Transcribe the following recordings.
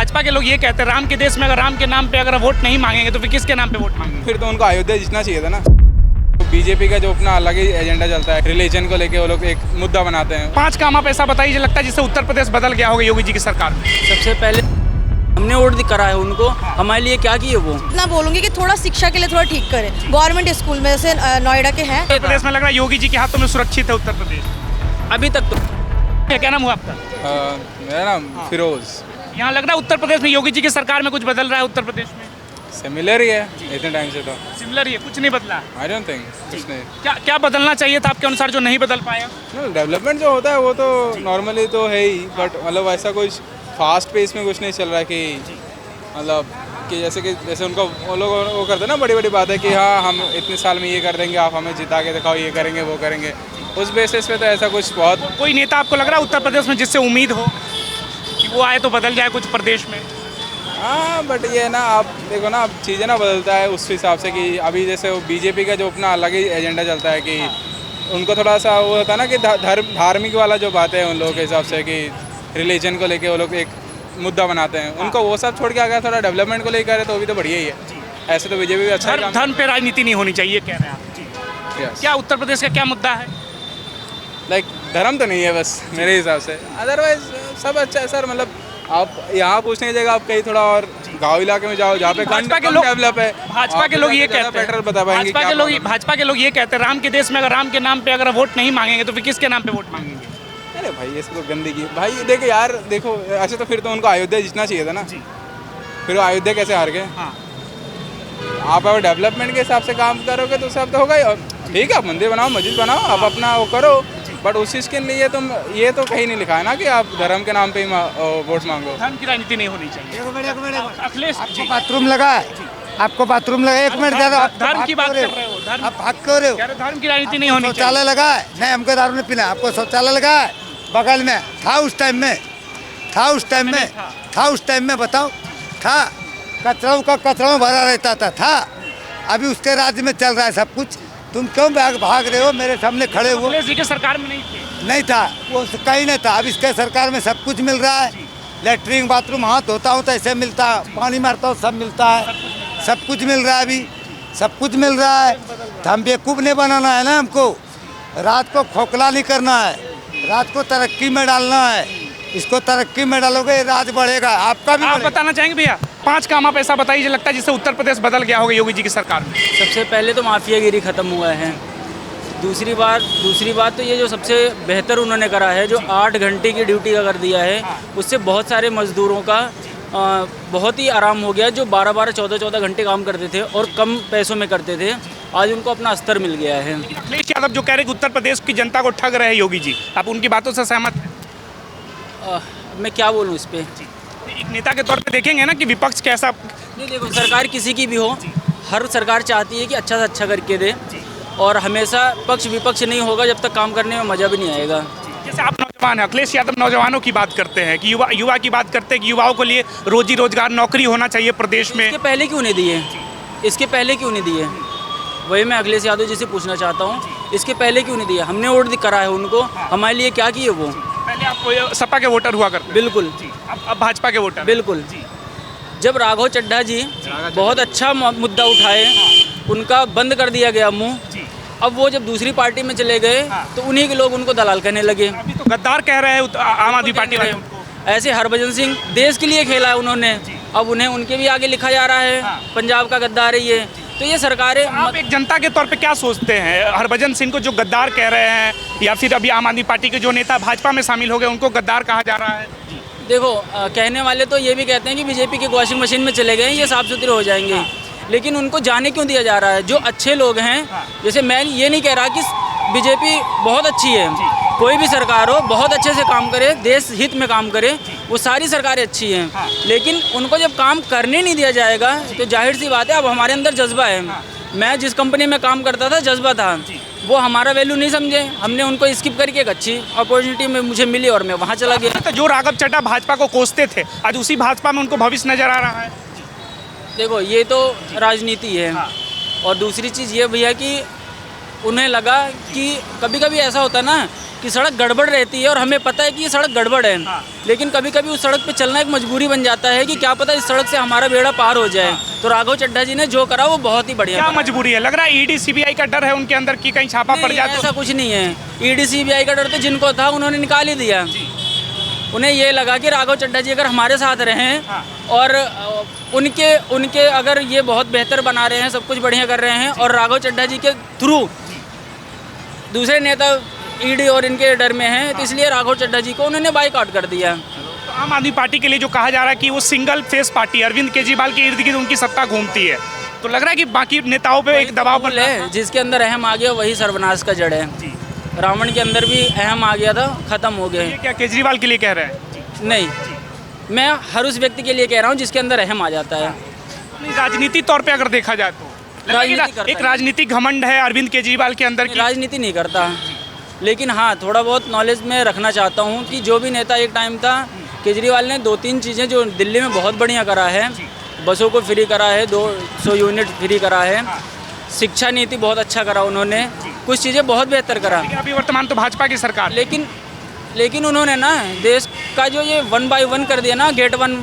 भाजपा के लोग ये कहते हैं राम के देश में अगर राम के नाम पे अगर वोट नहीं मांगेंगे तो फिर किसके नाम पे वोट मांगेंगे? फिर तो उनको अयोध्या जीतना चाहिए था ना। बीजेपी का जो अपना अलग ही एजेंडा चलता है, रिलीजन को लेके वो लोग एक मुद्दा बनाते हैं। 5 काम आप ऐसा बताइए जो लगता है जिससे उत्तर प्रदेश बदल गया होगा योगी जी की सरकार में। सबसे पहले हमने वोट करा है उनको, हमारे लिए क्या किए वो। इतना बोलूंगी कि थोड़ा शिक्षा के लिए थोड़ा ठीक करें। गवर्नमेंट स्कूल में जैसे नोएडा के हैं। उत्तर प्रदेश में लग रहा है योगी जी के हाथों में सुरक्षित है उत्तर प्रदेश। अभी तक तो क्या नाम हुआ आपका? मेरा नाम फिरोज। यहाँ लग रहा है उत्तर प्रदेश में योगी जी की सरकार में कुछ बदल रहा है उत्तर प्रदेश में? सिमिलर ही है इतने टाइम से तो। सिमिलर ही है, कुछ नहीं बदला। आई डोंट थिंक कुछ नहीं। क्या बदलना चाहिए था आपके अनुसार जो नहीं बदल पाया? डेवलपमेंट जो होता है वो तो नॉर्मली तो है ही, बट मतलब ऐसा कुछ फास्ट पेस में कुछ नहीं चल रहा है कि मतलब कि जैसे उनको वो लोग वो करते हैं ना बड़ी बड़ी बात है कि हाँ हम इतने साल में ये कर देंगे, आप हमें जिता के दिखाओ, ये करेंगे वो करेंगे। उस बेसिस पे तो ऐसा कुछ बहुत। कोई नेता आपको लग रहा है उत्तर प्रदेश में जिससे उम्मीद हो कि वो आए तो बदल जाए कुछ प्रदेश में? हाँ बट ये ना आप देखो ना, अब चीज़ें ना बदलता है उस हिसाब से कि अभी जैसे वो बीजेपी का जो अपना अलग ही एजेंडा चलता है कि उनको थोड़ा सा वो होता है ना कि धार्मिक वाला जो बात है उन लोगों के हिसाब से कि रिलीजन को लेके वो लोग एक मुद्दा बनाते हैं। उनको वो सब छोड़ के अगर थोड़ा डेवलपमेंट को लेकर है तो भी तो बढ़िया ही है। ऐसे तो बीजेपी भी अच्छा है। धर्म पे राजनीति नहीं होनी चाहिए कह रहे हैं आप? क्या उत्तर प्रदेश का क्या मुद्दा है? लाइक धर्म तो नहीं है बस मेरे हिसाब से, अदरवाइज सब अच्छा है सर। मतलब आप यहाँ पूछने की जगह आप कहीं थोड़ा और गाँव इलाके में जाओ जहाँ पे भाजपा के लोग डेवलप है। भाजपा के लोग ये कहते हैं, बेटर बता पाएंगे। भाजपा के लोग ये कहते हैं राम के देश में अगर राम के नाम पे अगर वोट नहीं मांगेंगे तो फिर किसके नाम पे वोट मांगेंगे? अरे भाई ये तो गंदगी भाई। देखो यार देखो, अच्छा तो फिर तो उनको अयोध्या जीतना चाहिए था ना। फिर वो अयोध्या कैसे हार गए? आप अगर डेवलपमेंट के हिसाब से काम करोगे तो सब तो होगा ही। ठीक है आप मंदिर बनाओ, मस्जिद बनाओ, आप अपना वो करो, बट उस चीज़ के लिए तुम ये तो कहीं नहीं लिखा है ना कि आप धर्म के नाम पे ही वोट मांगो। धर्म की राजनीति नहीं होनी चाहिए। अखिलेश जी, बाथरूम लगा है, आपको बाथरूम लगा, 1 मिनट ज़्यादा। धर्म की बात कर रहे हो, धर्म आप भाग क्यों रहे हो? धर्म की राजनीति नहीं होनी चाहिए। शौचालय लगा है, नहीं हमको दारू नहीं पीना। आपको शौचालय लगा है बगल में, था उस टाइम में, उस टाइम में बताओ था। कचरों का कचरों भरा रहता था। अभी उसके राज्य में चल रहा है सब कुछ। तुम क्यों भाग रहे हो? मेरे सामने खड़े हुए। अखिलेश जी के सरकार में नहीं था, वो कहीं नहीं था। अब इसके सरकार में सब कुछ मिल रहा है। लेटरिन बाथरूम हाथ धोता हूँ तो ऐसे मिलता है, पानी मारता हूँ सब मिलता है, सब कुछ मिल रहा है। अभी सब कुछ मिल रहा है। तो हम बेवकूफ़ नहीं बनाना है ना, हमको रात को खोखला नहीं करना है, रात को तरक्की में डालना है। इसको तरक्की में डालोगे राज बढ़ेगा, आपका भी। आप बताना चाहेंगे भैया 5 काम आप ऐसा बताइए जो लगता है जिससे उत्तर प्रदेश बदल गया होगा योगी जी की सरकार में? सबसे पहले तो माफियागिरी ख़त्म हुआ है। दूसरी बात तो ये जो सबसे बेहतर उन्होंने करा है, जो 8 घंटे की ड्यूटी का कर दिया है, उससे बहुत सारे मजदूरों का बहुत ही आराम हो गया। जो 12-12, 14-14 घंटे काम करते थे और कम पैसों में करते थे, आज उनको अपना स्तर मिल गया है। अखिलेश यादव जो कह रहे हैं कि उत्तर प्रदेश की जनता को ठग रहे हैं योगी जी, आप उनकी बातों से सहमत हैं? मैं क्या बोलूँ इस पर? एक नेता के तौर पे देखेंगे ना कि विपक्ष कैसा। नहीं देखो, सरकार किसी की भी हो, हर सरकार चाहती है कि अच्छा से अच्छा करके दे, और हमेशा पक्ष विपक्ष नहीं होगा जब तक काम करने में मज़ा भी नहीं आएगा। जैसे आप नौजवान हैं, अखिलेश यादव नौजवानों की बात करते हैं कि युवा की बात करते हैं कि युवाओं के लिए रोजी रोजगार नौकरी होना चाहिए प्रदेश में। इसके पहले क्यों नहीं दिए? वही मैं अखिलेश यादव जी से पूछना चाहता हूँ, इसके पहले क्यों नहीं दिया? हमने वोट करा है उनको, हमारे लिए क्या किए वो? पहले आप सपा के वोटर हुआ करते? बिल्कुल। अब भाजपा के वोटर? बिल्कुल। जब राघव चड्ढा जी बहुत अच्छा मुद्दा उठाए, उनका बंद कर दिया गया मुंह, अब वो जब दूसरी पार्टी में चले गए तो उन्हीं के लोग उनको दलाल कहने लगे। अभी तो गद्दार कह रहे हैं आम आदमी पार्टी वाले उनको। ऐसे हरभजन सिंह देश के लिए खेला है उन्होंने, अब उन्हें उनके भी आगे लिखा जा रहा है पंजाब का गद्दार है ये। तो ये सरकारें, आप एक जनता के तौर पे क्या सोचते हैं? हरभजन सिंह को जो गद्दार कह रहे हैं, या फिर अभी आम आदमी पार्टी के जो नेता भाजपा में शामिल हो गए उनको गद्दार कहा जा रहा है? देखो, कहने वाले तो ये भी कहते हैं कि बीजेपी की वॉशिंग मशीन में चले गए, ये साफ सुथरे हो जाएंगे, लेकिन उनको जाने क्यों दिया जा रहा है? जो अच्छे लोग हैं, जैसे मैं ये नहीं कह रहा कि बीजेपी बहुत अच्छी है, कोई भी सरकार हो बहुत अच्छे से काम करे, देश हित में काम करे, वो सारी सरकारें अच्छी हैं, लेकिन उनको जब काम करने नहीं दिया जाएगा तो जाहिर सी बात है, अब हमारे अंदर जज्बा है। मैं जिस कंपनी में काम करता था, जज्बा था, वो हमारा वैल्यू नहीं समझे, हमने उनको स्किप करके एक अच्छी अपॉर्चुनिटी में मुझे मिली और मैं वहाँ चला गया। तो जो राघव चड्ढा भाजपा को कोसते थे, आज उसी भाजपा में उनको भविष्य नजर आ रहा है। देखो, ये तो राजनीति है। और दूसरी चीज़ ये भैया कि उन्हें लगा कि कभी कभी ऐसा होता ना कि सड़क गड़बड़ रहती है और हमें पता है कि ये सड़क गड़बड़ है, लेकिन कभी कभी उस सड़क पे चलना एक मजबूरी बन जाता है कि क्या पता इस सड़क से हमारा बेड़ा पार हो जाए। तो राघव चड्ढा जी ने जो करा वो बहुत ही बढ़िया क्या करा। मजबूरी है? लग रहा है ईडी सीबीआई का डर है उनके अंदर कि कहीं छापा पड़ नहीं, जाए तो। ऐसा कुछ नहीं है। ईडी सीबीआई का डर तो जिनको था उन्होंने निकाल ही दिया। उन्हें ये लगा कि राघव चड्ढा जी अगर हमारे साथ रहें और उनके अगर ये बहुत बेहतर बना रहे हैं, सब कुछ बढ़िया कर रहे हैं और राघव चड्ढा जी के थ्रू दूसरे नेता ईडी और इनके डर में हैं, तो इसलिए राघव चड्ढा जी को उन्होंने बाइकआउट कर दिया। तो आम आदमी पार्टी के लिए जो कहा जा रहा है कि वो single face party, Arvind Kejriwal के इर्द गिर्द उनकी सत्ता घूमती है, तो लग रहा है कि बाकी नेताओं पे एक दबाव बन रहा है। है जिसके अंदर अहम आ गया वही सर्वनाश का जड़ है। रावण के अंदर भी अहम आ गया था, खत्म हो गया ये है। क्या केजरीवाल के लिए कह रहे हैं? नहीं, मैं हर उस व्यक्ति के लिए कह रहा हूँ जिसके अंदर अहम आ जाता है। नहीं, राजनीति तौर पे अगर देखा जाए तो लग रहा है कि राजनीति करता एक है। राजनीतिक घमंड है अरविंद केजरीवाल के अंदर की। राजनीति नहीं करता, लेकिन हाँ थोड़ा बहुत नॉलेज में रखना चाहता हूँ कि जो भी नेता एक टाइम था, केजरीवाल ने 2-3 चीज़ें जो दिल्ली में बहुत बढ़िया करा है, बसों को फ्री करा है, 200 यूनिट फ्री करा है, शिक्षा नीति बहुत अच्छा करा उन्होंने, कुछ चीज़ें बहुत बेहतर करा। लेकिन अभी वर्तमान तो भाजपा की सरकार है। लेकिन उन्होंने ना देश का जो ये 1 by 1 कर दिया ना, गेट 1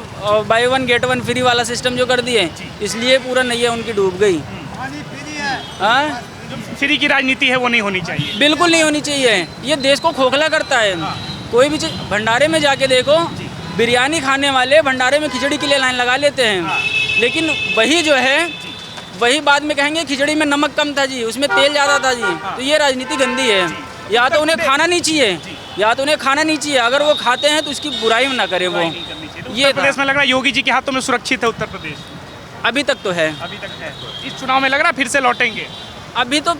by 1 गेट 1 फ्री वाला सिस्टम जो कर दिए, इसलिए पूरा नैया उनकी डूब गई। हाँ, जो फ्री की राजनीति है वो नहीं होनी चाहिए। बिल्कुल नहीं होनी चाहिए। ये देश को खोखला करता है। कोई भी चीज़ भंडारे में जाके देखो, बिरयानी खाने वाले भंडारे में खिचड़ी के लिए लाइन लगा लेते हैं, लेकिन वही जो है वही बाद में कहेंगे खिचड़ी में नमक कम था जी, उसमें तेल ज़्यादा था जी। तो ये राजनीति गंदी है। या तो उन्हें खाना नहीं चाहिए, या तो उन्हें खाना नहीं चाहिए। अगर वो खाते हैं तो उसकी बुराई ना करे वो। उत्तर ये प्रदेश में लग रहा है योगी जी के हाथों में सुरक्षित है उत्तर प्रदेश। अभी तक तो है। अभी तक है। इस चुनाव में लग रहा है फिर से लौटेंगे। अभी तो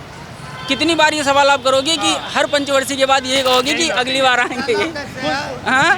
कितनी बार ये सवाल आप करोगे कि हर पंचवर्षीय के बाद ये कहोगे कि अगली बार आएंगे ये? हाँ,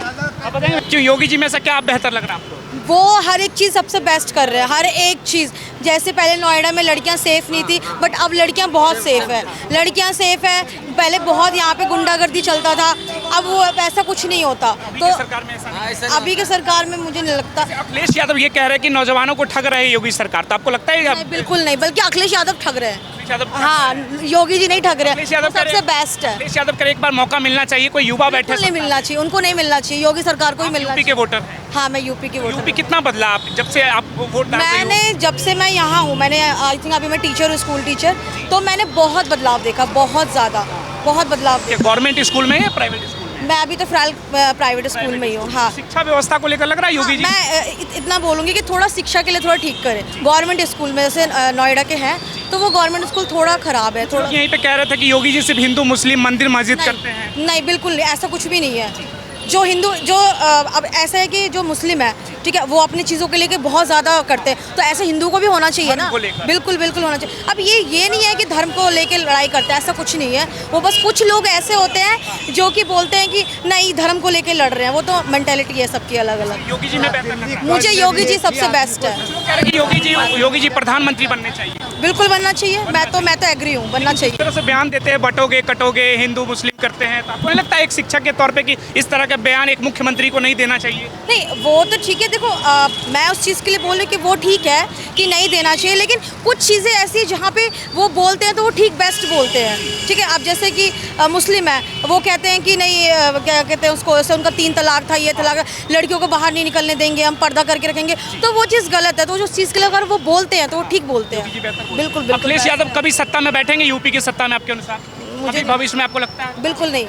आप बताएंगे क्यों योगी जी में से क्या बेहतर लग रहा है आपको? वो हर एक चीज़ सबसे बेस्ट कर रहे हैं, हर एक चीज़। जैसे पहले नोएडा में लड़कियां सेफ नहीं थी, बट अब लड़कियां बहुत सेफ है। लड़कियां सेफ है। पहले बहुत यहाँ पे गुंडागर्दी चलता था, अब वो ऐसा कुछ नहीं होता। तो सरकार में ऐसा नहीं। अभी के सरकार में मुझे नहीं लगता। अखिलेश यादव ये कह रहे हैं कि नौजवानों को ठग रहे है योगी सरकार, तो आपको लगता है नहीं, बिल्कुल नहीं, बल्कि अखिलेश यादव ठग रहे हैं। अखिलेश यादव हाँ, योगी जी नहीं ठग रहे अखिलेश हैं, यादव वो सबसे बेस्ट है। अखिलेश यादव करे एक बार मौका मिलना चाहिए, कोई युवा बैठे बिल्कुल नहीं मिलना चाहिए, उनको नहीं मिलना चाहिए, योगी सरकार को ही मिलना यूपी के चाहिए। वोटर हैं। हाँ, मैं यूपी की वोटर यूपी हूँ। कितना बदला आप जब से आप वोट डालते हो? मैंने जब से मैं यहाँ हूँ, मैंने आई थिंक अभी मैं टीचर हूँ, स्कूल टीचर, तो मैंने बहुत बदलाव देखा, बहुत ज़्यादा, बहुत बदलाव देखा। गवर्नमेंट स्कूल में या प्राइवेट स्कूल में? मैं अभी तो फिलहाल प्राइवेट स्कूल में ही हूँ। हाँ, शिक्षा व्यवस्था को लेकर लग रहा है योगी जी मैं इतना बोलूँगी कि थोड़ा शिक्षा के लिए थोड़ा ठीक करें। गवर्नमेंट स्कूल में जैसे नोएडा के हैं, तो वो गवर्नमेंट स्कूल थोड़ा ख़राब है। थोड़ा यहीं पे कह रहे थे कि योगी जी सिर्फ हिंदू मुस्लिम मंदिर मस्जिद करते हैं। नहीं, बिल्कुल नहीं, ऐसा कुछ भी नहीं है। जो हिंदू जो अब ऐसा है कि जो मुस्लिम है, ठीक है, वो अपनी चीज़ों के लेके बहुत ज़्यादा करते हैं, तो ऐसे हिंदू को भी होना चाहिए ना। बिल्कुल बिल्कुल होना चाहिए। अब ये नहीं है कि धर्म को लेके लड़ाई करते हैं, ऐसा कुछ नहीं है। वो बस कुछ लोग ऐसे होते हैं जो कि बोलते हैं कि नहीं धर्म को लेके लड़ रहे हैं, वो तो मेंटेलिटी है सबकी अलग अलग। योगी जी में बेहतर लग रहा है। मुझे योगी जी सबसे बेस्ट है। लोग कह रहे हैं कि योगी जी प्रधानमंत्री बनने चाहिए। बिल्कुल बनना चाहिए, मैं तो एग्री हूँ, बनना चाहिए। इस तरह से बयान देते हैं, बटोगे कटोगे, हिंदू मुस्लिम करते हैं, तो आपको नहीं लगता एक शिक्षक के तौर पे कि इस तरह का बयान एक मुख्यमंत्री को नहीं देना चाहिए? नहीं, वो तो ठीक है। देखो मैं उस चीज़ के लिए बोल रही हूँ कि वो ठीक है कि नहीं देना चाहिए, लेकिन कुछ चीज़ें ऐसी जहाँ पे वो बोलते हैं तो वो ठीक बेस्ट बोलते हैं, ठीक है। अब जैसे कि मुस्लिम है, वो कहते हैं कि नहीं क्या कहते हैं उसको, ऐसे उनका 3 तलाक था, ये तलाक, लड़कियों को बाहर नहीं निकलने देंगे, हम पर्दा करके रखेंगे, तो वो चीज़ गलत है। तो उस चीज़ के लिए अगर वो बोलते हैं तो वो ठीक बोलते हैं। बिल्कुल बिल्कुल। अखिलेश यादव कभी सत्ता में बैठेंगे यूपी की सत्ता में आपके अनुसार? मुझे अभी भविष्य में आपको लगता है? बिल्कुल नहीं।